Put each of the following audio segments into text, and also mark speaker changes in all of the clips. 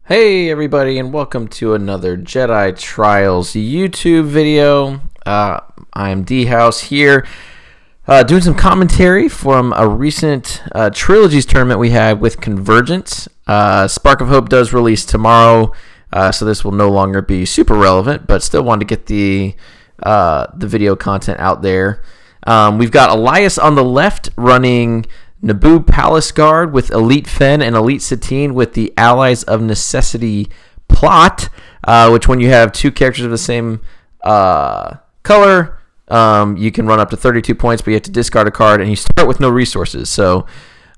Speaker 1: Hey everybody, and welcome to another Jedi Trials YouTube video. I'm D-House here, doing some commentary from a recent Trilogies tournament we had with Convergence. Spark of Hope does release tomorrow, so this will no longer be super relevant, but still wanted to get the video content out there. We've got Elias on the left running Naboo Palace Guard with Elite Fenn and Elite Satine with the Allies of Necessity plot, which when you have two characters of the same color, you can run up to 32 points, but you have to discard a card, and you start with no resources. So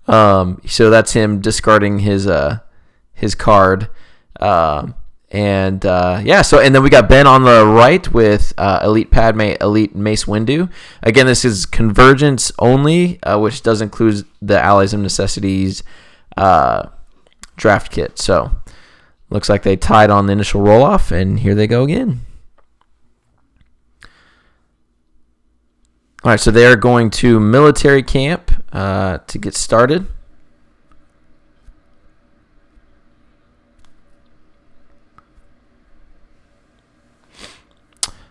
Speaker 1: that's him discarding his card. And then we got Ben on the right with Elite Padme, Elite Mace Windu. Again, this is Convergence only, which does include the Allies of Necessities draft kit. So looks like they tied on the initial roll-off, and here they go again. All right, so they're going to military camp to get started.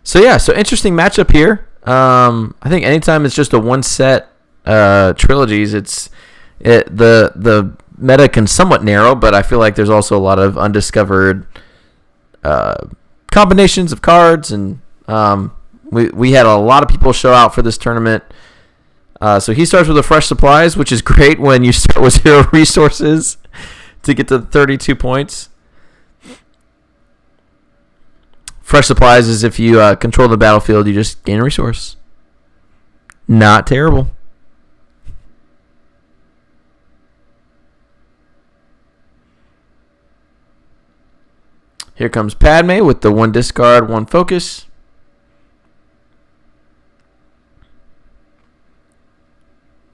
Speaker 1: So interesting matchup here. I think anytime it's just a one set trilogies, the meta can somewhat narrow, but I feel like there's also a lot of undiscovered combinations of cards, and we had a lot of people show out for this tournament. So he starts with a fresh supplies, which is great when you start with 0 resources to get to 32 points. Fresh supplies is if you control the battlefield, you just gain a resource. Not terrible. Here comes Padme with the 1 discard, 1 focus.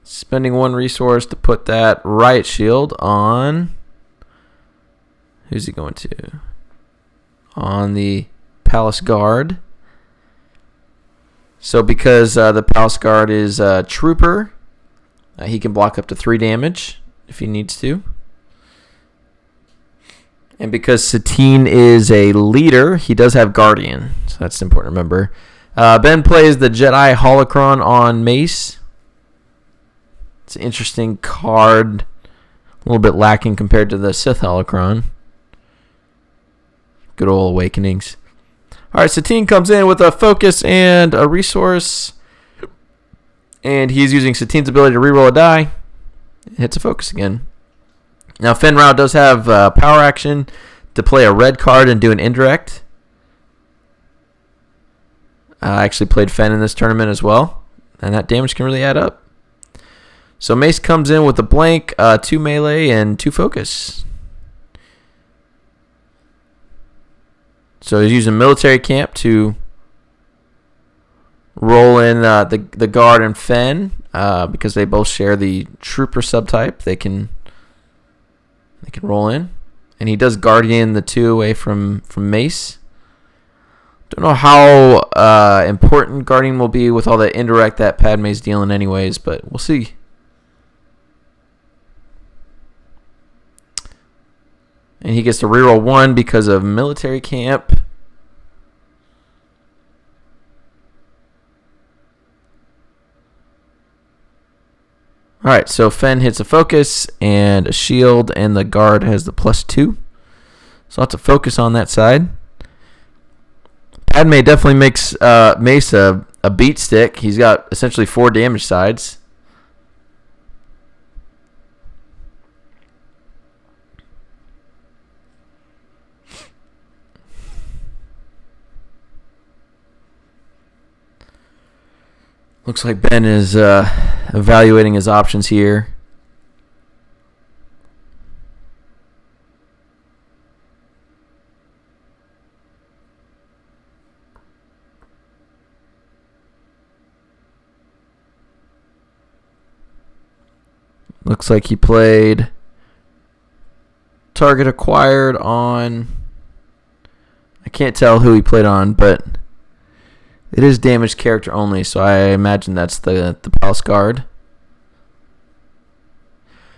Speaker 1: Spending 1 resource to put that riot shield on. Who's he going to? On the Palace Guard. So because the Palace Guard is a trooper, he can block up to 3 damage if he needs to. And because Satine is a leader, he does have Guardian. So that's important to remember. Ben plays the Jedi Holocron on Mace. It's an interesting card. A little bit lacking compared to the Sith Holocron. Good old Awakenings. All right, Satine comes in with a focus and a resource, and he's using Satine's ability to reroll a die. It hits a focus again. Now, Fenn Rao does have power action to play a red card and do an indirect. I actually played Fenn in this tournament as well, and that damage can really add up. So Mace comes in with a blank, 2 melee, and 2 focus. So he's using military camp to roll in the guard and Fenn because they both share the trooper subtype. They can roll in, and he does guardian the 2 away from Mace. Don't know how important guardian will be with all the indirect that Padme's dealing anyways, but we'll see. And he gets to reroll 1 because of military camp. Alright, so Fenn hits a focus and a shield, and the guard has the +2. So lots of focus on that side. Padme definitely makes Mace a beat stick. He's got essentially 4 damage sides. Looks like Ben is evaluating his options here. Looks like he played target acquired on... I can't tell who he played on, but... It is damaged character only, so I imagine that's the Palace Guard.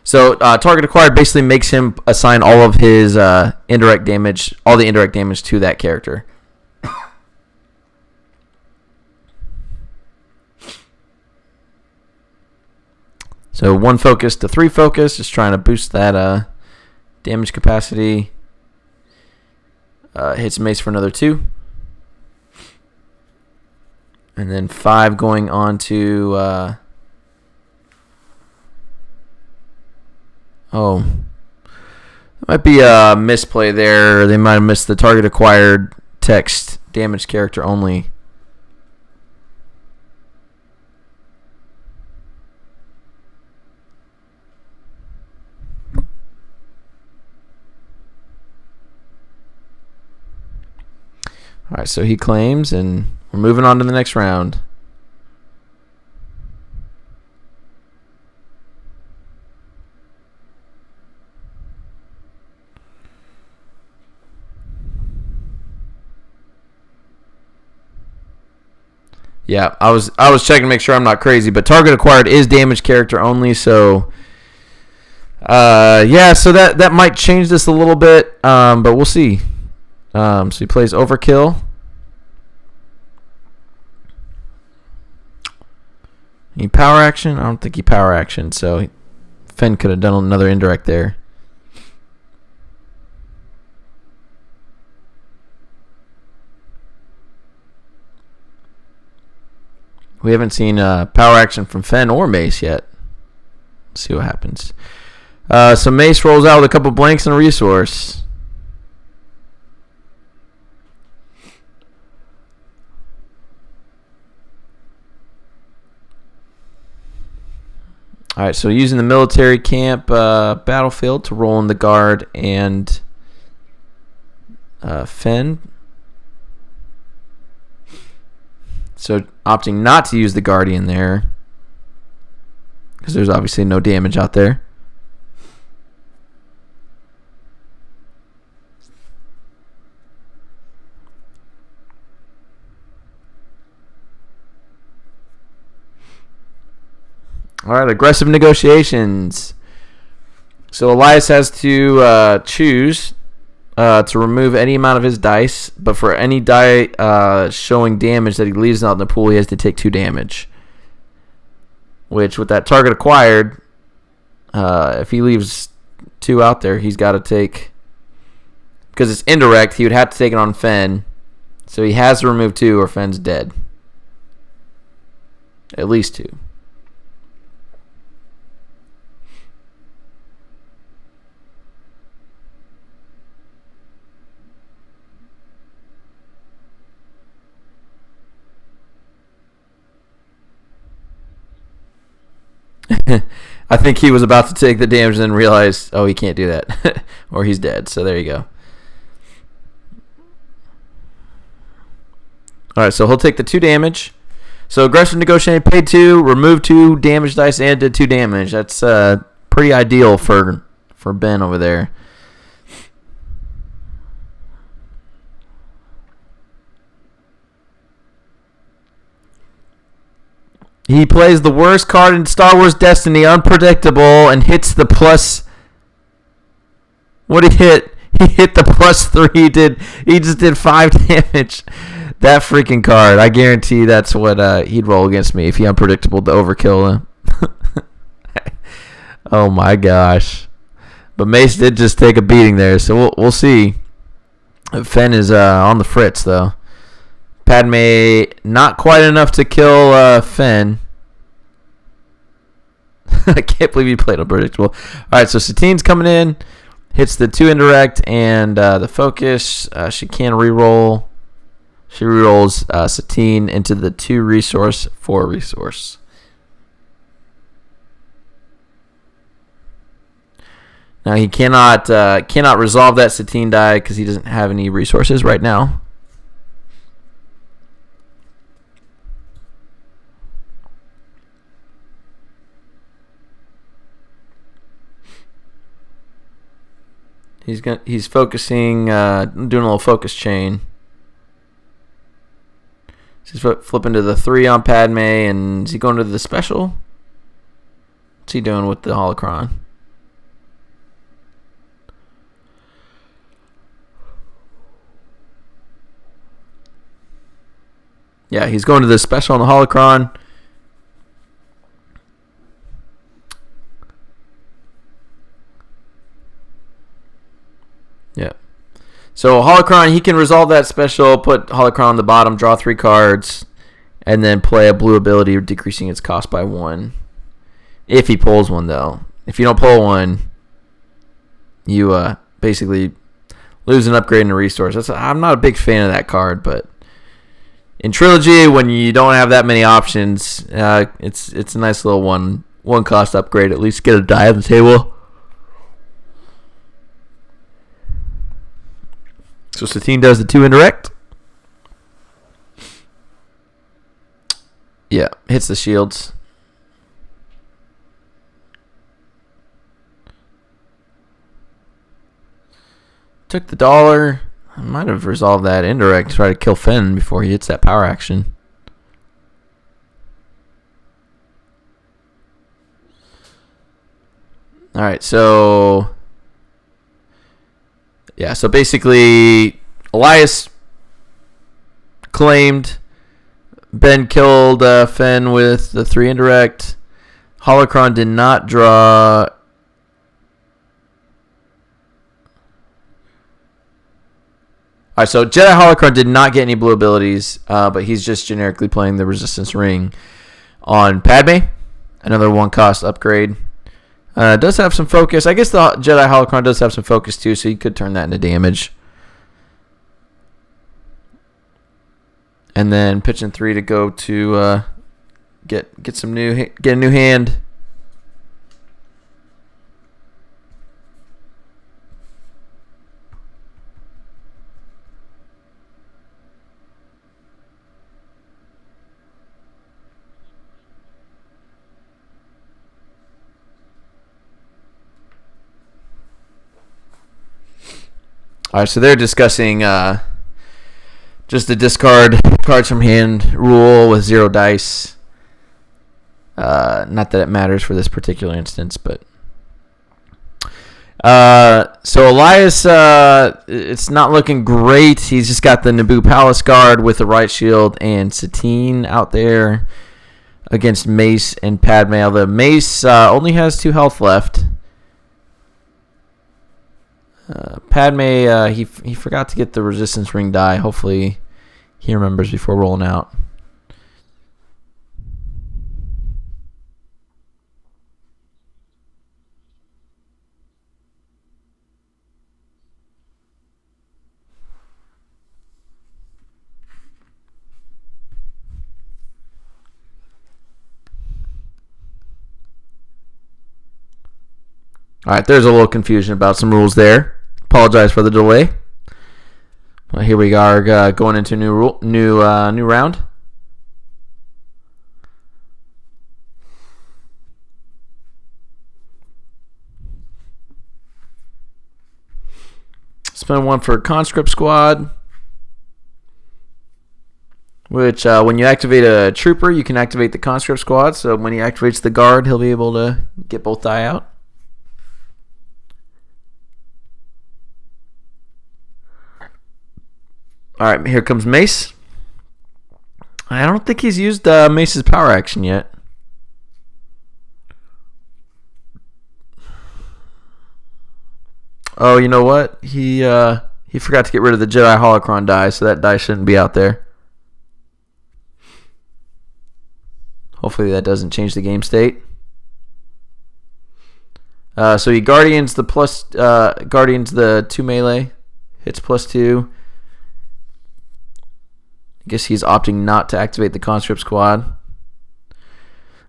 Speaker 1: So target acquired basically makes him assign all of his indirect damage, all the indirect damage to that character. So 1 focus to 3 focus, just trying to boost that damage capacity. Hits Mace for another 2. And then 5 going on to... there might be a misplay there. They might have missed the target acquired text damage character only. All right, so he claims, and we're moving on to the next round. Yeah, I was checking to make sure I'm not crazy, but target acquired is damage character only, so yeah, so that might change this a little bit, but we'll see. So he plays Overkill. He power action? I don't think he power action, so Fenn could have done another indirect there. We haven't seen power action from Fenn or Mace yet. Let's see what happens. So Mace rolls out with a couple blanks and a resource. All right, so using the military camp battlefield to roll in the guard and Fenn. So opting not to use the Guardian there because there's obviously no damage out there. All right, aggressive negotiations. So Elias has to choose to remove any amount of his dice, but for any die showing damage that he leaves out in the pool, he has to take 2 damage. Which, with that target acquired, if he leaves 2 out there, he's got to take... Because it's indirect, he would have to take it on Fenn. So he has to remove 2 or Fenn's dead. At least 2. I think he was about to take the damage and then realized, oh, he can't do that. Or he's dead. So there you go. All right, so he'll take the 2 damage. So aggressive negotiating, paid 2, remove 2 damage dice, and did 2 damage. That's pretty ideal for Ben over there. He plays the worst card in Star Wars Destiny, unpredictable, and hits the plus. What did he hit? He hit the +3. He just did 5 damage. That freaking card. I guarantee that's what he'd roll against me if he unpredictable to overkill him. Oh my gosh. But Mace did just take a beating there, so we'll see. Fenn is on the fritz though. Padme, not quite enough to kill Fenn. I can't believe he played unpredictable. All right, so Satine's coming in, hits the 2 indirect and the focus. She can reroll. She rerolls Satine into the 2 resource, 4 resource. Now he cannot resolve that Satine die because he doesn't have any resources right now. He's focusing, doing a little focus chain. He's flipping to the 3 on Padme, and is he going to the special? What's he doing with the holocron? Yeah, he's going to the special on the holocron. Yeah. So holocron, he can resolve that special, put holocron on the bottom, draw 3 cards, and then play a blue ability, decreasing its cost by 1. If he pulls one, though. If you don't pull one, you basically lose an upgrade and a resource. I'm not a big fan of that card, but in Trilogy, when you don't have that many options, it's a nice little one cost upgrade. At least get a die on the table. So Satine does the 2 indirect. Yeah, hits the shields. Took the $1. I might have resolved that indirect to try to kill Fenn before he hits that power action. Alright, so... Yeah, so basically, Elias claimed, Ben killed Fenn with the 3 indirect. Holocron did not draw. Alright, so Jedi Holocron did not get any blue abilities, but he's just generically playing the Resistance Ring on Padme. Another 1 cost upgrade. Does have some focus. I guess the Jedi Holocron does have some focus too, so you could turn that into damage. And then pitching 3 to go to get a new hand. All right, so they're discussing just the discard cards from hand rule with 0 dice. Not that it matters for this particular instance, but so Elias, it's not looking great. He's just got the Naboo Palace Guard with the right shield and Satine out there against Mace and Padme. Although Mace only has 2 health left. Padme, he forgot to get the Resistance Ring die. Hopefully he remembers before rolling out. All right, there's a little confusion about some rules there. Apologize for the delay. Well, here we are going into new round. Spend 1 for Conscript Squad, which when you activate a trooper, you can activate the Conscript Squad. So when he activates the guard, he'll be able to get both die out. All right, here comes Mace. I don't think he's used Mace's power action yet. Oh, you know what? He forgot to get rid of the Jedi Holocron die, so that die shouldn't be out there. Hopefully that doesn't change the game state. So he guardians the 2 melee, hits +2. I guess he's opting not to activate the Conscript Squad.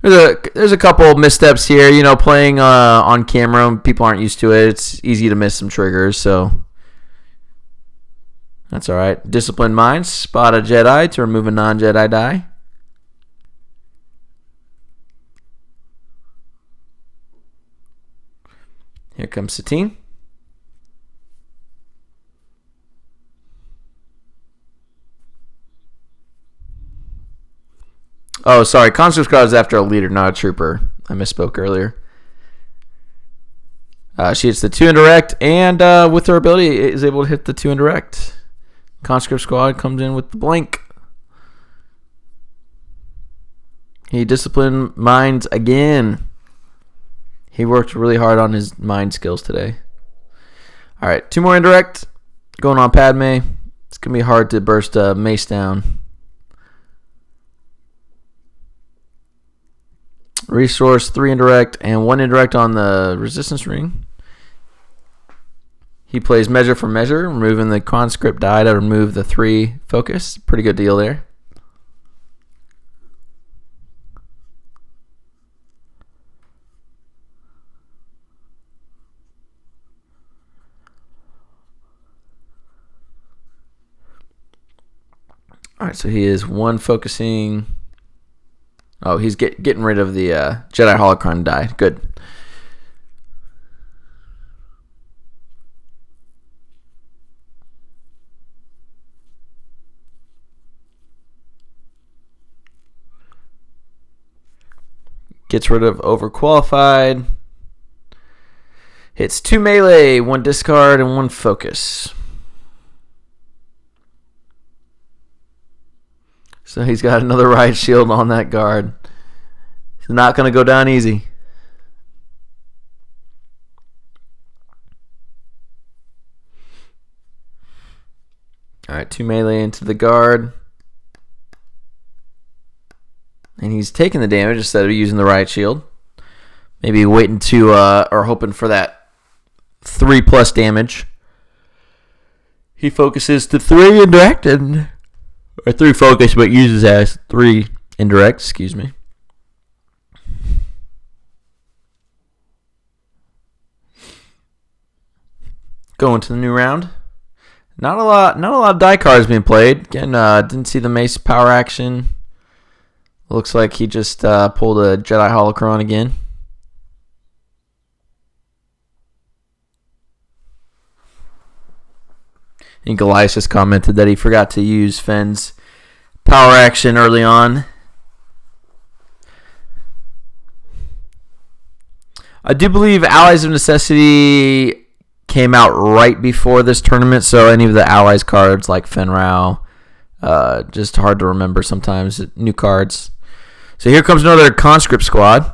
Speaker 1: There's a couple missteps here. You know, playing on camera, people aren't used to it. It's easy to miss some triggers, so that's all right. Disciplined Minds, spot a Jedi to remove a non-Jedi die. Here comes Satine. Oh, sorry. Conscript Squad is after a leader, not a trooper. I misspoke earlier. She hits the 2 indirect, and with her ability, is able to hit the 2 indirect. Conscript Squad comes in with the blank. He disciplined minds again. He worked really hard on his mind skills today. All right, 2 more indirect. Going on Padme. It's going to be hard to burst Mace down. Resource, 3 indirect, and 1 indirect on the resistance ring. He plays measure for measure, removing the conscript die to remove the 3 focus. Pretty good deal there. All right, so he is 1 focusing. Oh, he's getting rid of the Jedi Holocron die. Good. Gets rid of overqualified. Hits 2 melee, 1 discard, and 1 focus. So he's got another riot shield on that guard. He's not going to go down easy. All right, 2 melee into the guard. And he's taking the damage instead of using the riot shield. Maybe waiting to, or hoping for that 3+ damage. He focuses to 3 indirect, or 3 focus, but uses as 3 indirect, excuse me. Going to the new round. Not a lot of die cards being played. Again, didn't see the Mace power action. Looks like he just pulled a Jedi Holocron again. And Goliath just commented that he forgot to use Fenn's power action early on. I do believe Allies of Necessity came out right before this tournament, so any of the Allies cards like Fenn Rau, just hard to remember sometimes, new cards. So here comes another conscript squad.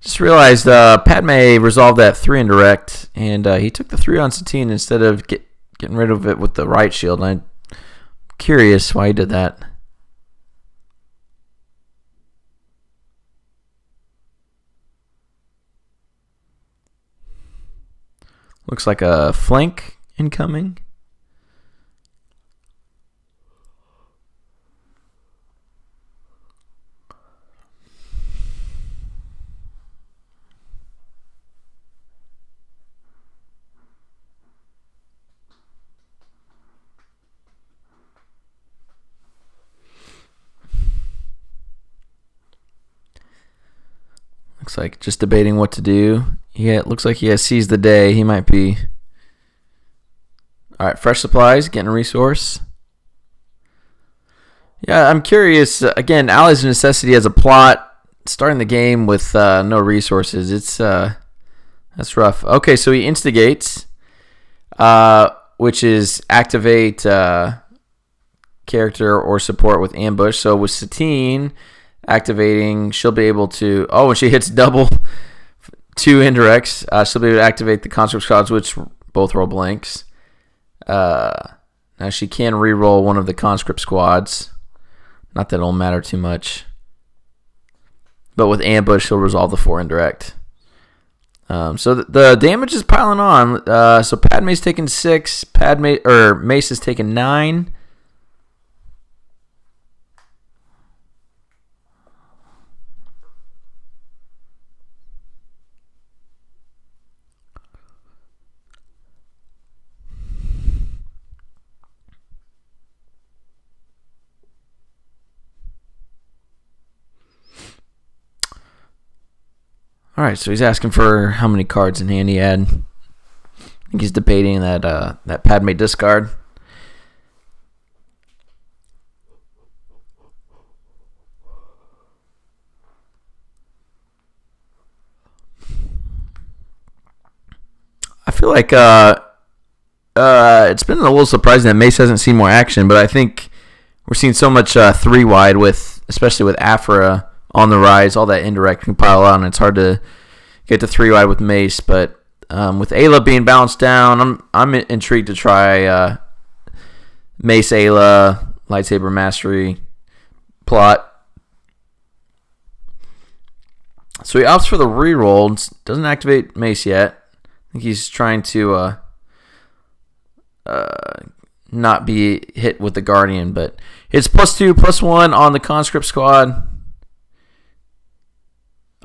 Speaker 1: Just realized Padme resolved that 3 indirect, and he took the 3 on Satine instead of getting rid of it with the right shield. I'm curious why he did that. Looks like a flank incoming. Looks like just debating what to do. Yeah, it looks like he has seized the day. He might be... All right, fresh supplies, getting a resource. Yeah, I'm curious. Again, Allies of Necessity has a plot. Starting the game with no resources. That's rough. Okay, so he instigates, which is activate character or support with ambush. So with Satine activating, she'll be able to... Oh, when she hits double 2 indirects, she'll be able to activate the conscript squads, which both roll blanks. Now she can re-roll one of the conscript squads. Not that it'll matter too much. But with ambush, she'll resolve the 4 indirect. So the damage is piling on. So Padme's taking 6. Mace is taking 9. All right, so he's asking for how many cards in hand he had. I think he's debating that Padme discard. feel like it's been a little surprising that Mace hasn't seen more action, but I think we're seeing so much 3-wide especially with Afra on the rise. All that indirect can pile on, and it's hard to get to 3-wide with Mace. But with Ayla being balanced down, I'm intrigued to try Mace Ayla lightsaber mastery plot. So he opts for the reroll. Doesn't activate Mace yet. I think he's trying to not be hit with the Guardian, but it's +2/+1 on the conscript squad.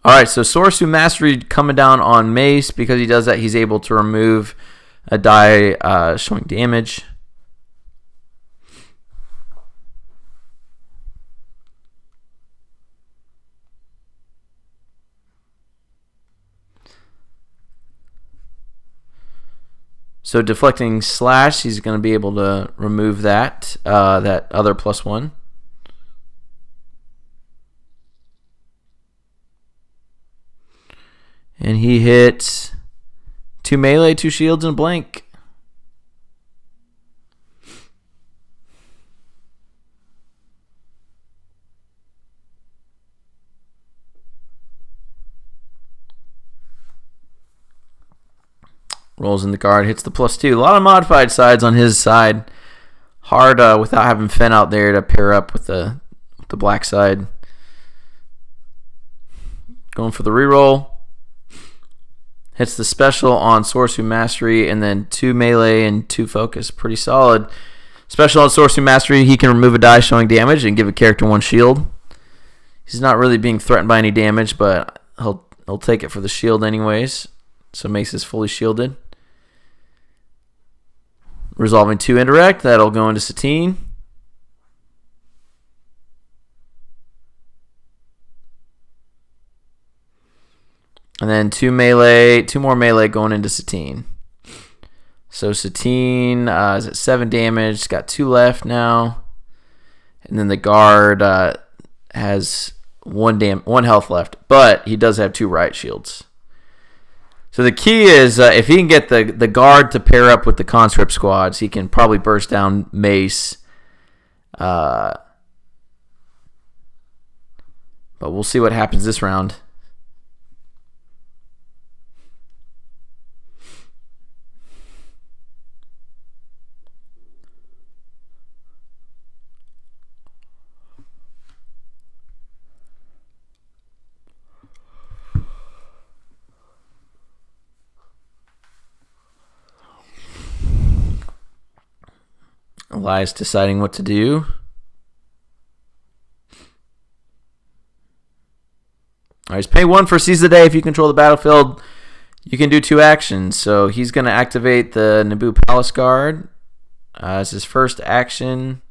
Speaker 1: Alright, so Sorcerer Mastery coming down on Mace. Because he does that, he's able to remove a die showing damage. So deflecting slash, he's going to be able to remove that that other +1. And he hits 2 melee, 2 shields, and a blank. Rolls in the guard, hits the +2. A lot of modified sides on his side. Hard without having Fenn out there to pair up with the black side. Going for the reroll. Hits the special on Sorcery Mastery, and then 2 melee and 2 focus. Pretty solid. Special on Sorcery Mastery, he can remove a die showing damage and give a character 1 shield. He's not really being threatened by any damage, but he'll take it for the shield anyways. So Mace is fully shielded. Resolving 2 indirect, that'll go into Satine. And then 2 more melee going into Satine. So Satine is at 7 damage. It's got 2 left now. And then the guard has 1 health left. But he does have 2 riot shields. So the key is if he can get the guard to pair up with the conscript squads, he can probably burst down Mace. But we'll see what happens this round. Elias deciding what to do. All right, he's pay 1 for Seize the Day. If you control the battlefield, you can do 2 actions. So he's going to activate the Naboo Palace Guard as his first action.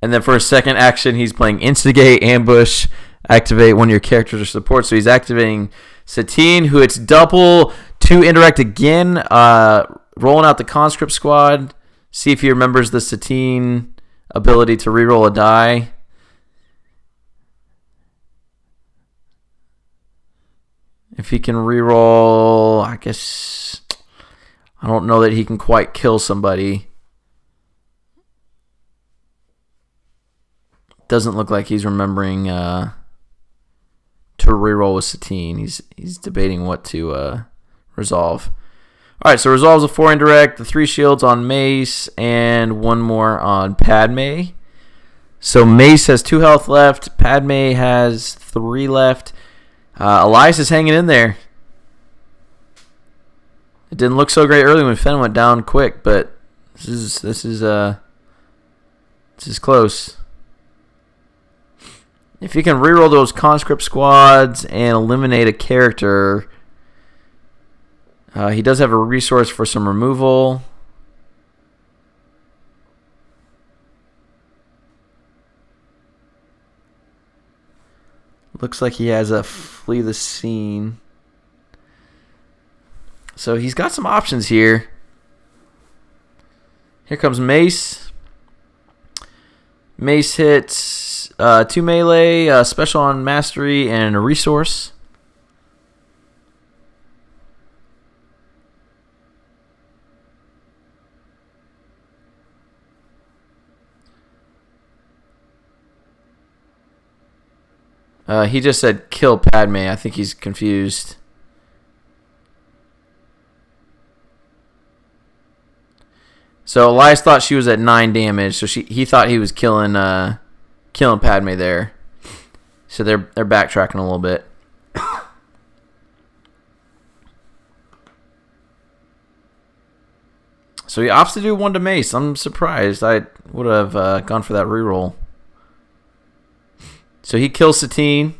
Speaker 1: And then for his second action, he's playing Instigate, Ambush, activate one of your characters or support. So he's activating Satine, who it's double 2 indirect again, rolling out the conscript squad. See if he remembers the Satine ability to reroll a die. If he can reroll, I guess I don't know that he can quite kill somebody. Doesn't look like he's remembering to reroll with Satine. He's debating what to resolve. All right, so resolves a 4 indirect, the 3 shields on Mace, and 1 more on Padme. So Mace has 2 health left. Padme has 3 left. Elias is hanging in there. It didn't look so great early when Fenn went down quick, but this is close. If you can reroll those conscript squads and eliminate a character, he does have a resource for some removal. Looks like he has a flee the scene. So he's got some options here. Here comes Mace. Mace hits 2 melee, special on mastery, and a resource. He just said kill Padme. I think he's confused. So Elias thought she was at 9 damage, so he thought he was killing Padme there. So they're backtracking a little bit. So he opts to do 1 to Mace. I'm surprised. I would have gone for that reroll. So he kills Satine.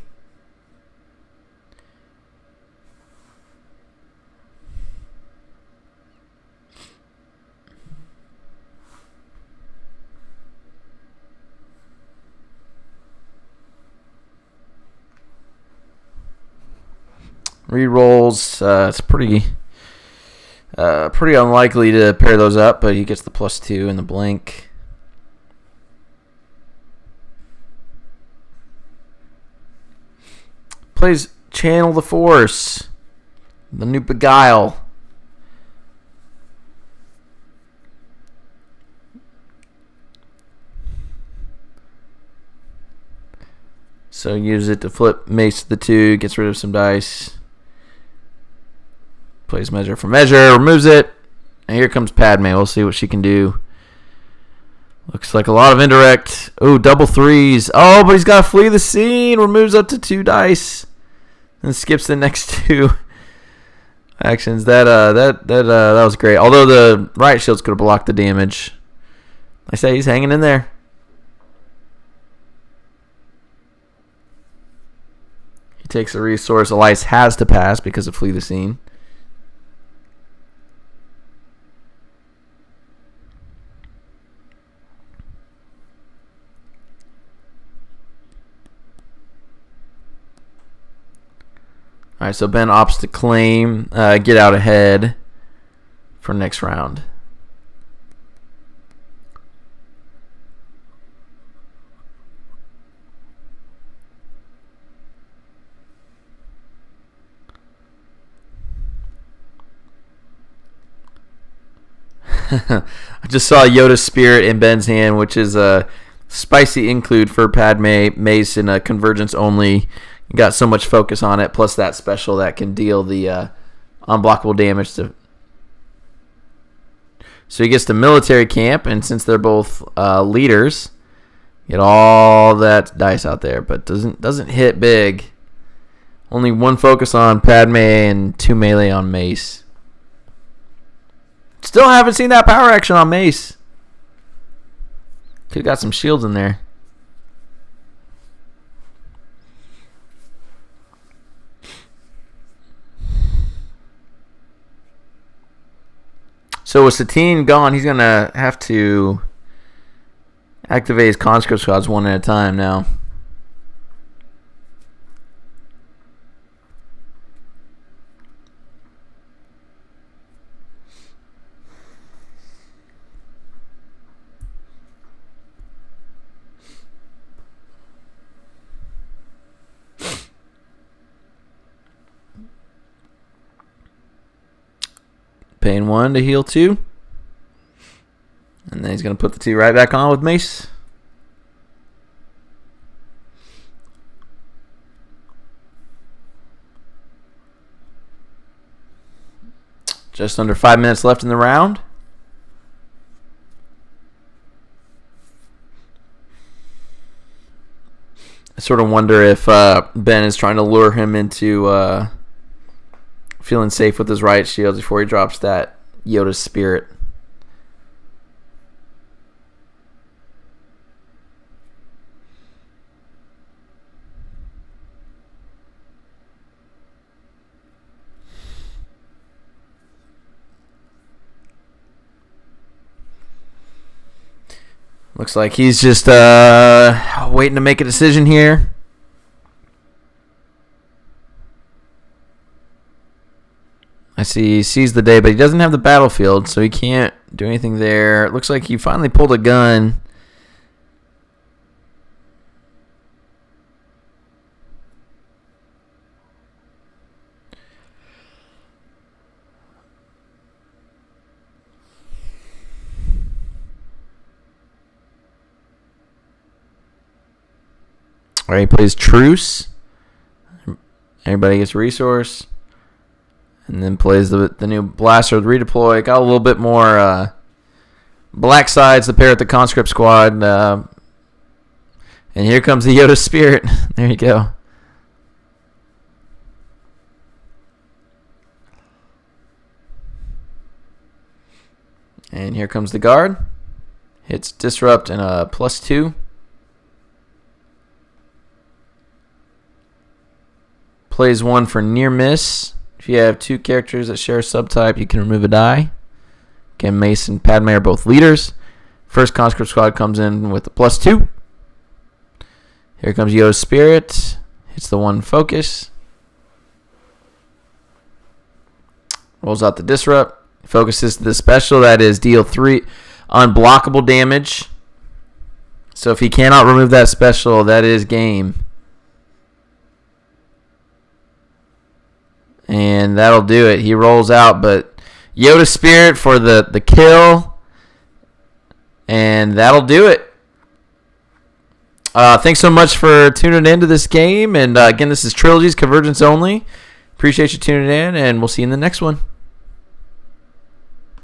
Speaker 1: Rerolls. It's pretty unlikely to pair those up, but he gets the +2 in the blink. Plays Channel the Force. The new Beguile. So use it to flip Mace to the 2, gets rid of some dice. Plays Measure for Measure, removes it. And here comes Padme. We'll see what she can do. Looks like a lot of indirect. Oh, double 3s. Oh, but he's got to flee the scene. Removes up to 2 dice. And skips the next 2 actions. That was great. Although the riot shields could have blocked the damage. I say he's hanging in there. He takes a resource. Elias has to pass because of flee the scene. All right, so Ben opts to claim, get out ahead for next round. I just saw Yoda's spirit in Ben's hand, which is a spicy include for Padme, Mace, and a Convergence only. Got so much focus on it, plus that special that can deal the unblockable damage to. So he gets to military camp, and since they're both leaders, get all that dice out there, but doesn't hit big. Only 1 focus on Padme and 2 melee on Mace. Still haven't seen that power action on Mace. Could've got some shields in there. So with Satine gone, he's going to have to activate his conscript squads 1 at a time now. Paying 1 to heal 2. And then he's going to put the 2 right back on with Mace. Just under 5 minutes left in the round. I sort of wonder if Ben is trying to lure him into feeling safe with his riot shields before he drops that Yoda's spirit. Looks like he's just waiting to make a decision here. I see he sees the day, but he doesn't have the battlefield, so he can't do anything there. It looks like he finally pulled a gun. All right, he plays Truce. Everybody gets a resource. And then plays the new blaster with redeploy. Got a little bit more black sides to pair with the conscript squad. And here comes the Yoda Spirit. There you go. And here comes the guard. Hits disrupt and a +2. Plays 1 for near miss. If you have 2 characters that share a subtype, you can remove a die. Again, Mace and Padme are both leaders. First conscript squad comes in with a +2. Here comes Yoda's Spirit. Hits the 1 focus. Rolls out the disrupt. Focuses the special, that is deal 3 unblockable damage. So if he cannot remove that special, that is game. And that'll do it. He rolls out, but Yoda Spirit for the kill. And that'll do it. Thanks so much for tuning into this game. And again, this is Trilogies, Convergence only. Appreciate you tuning in, and we'll see you in the next one.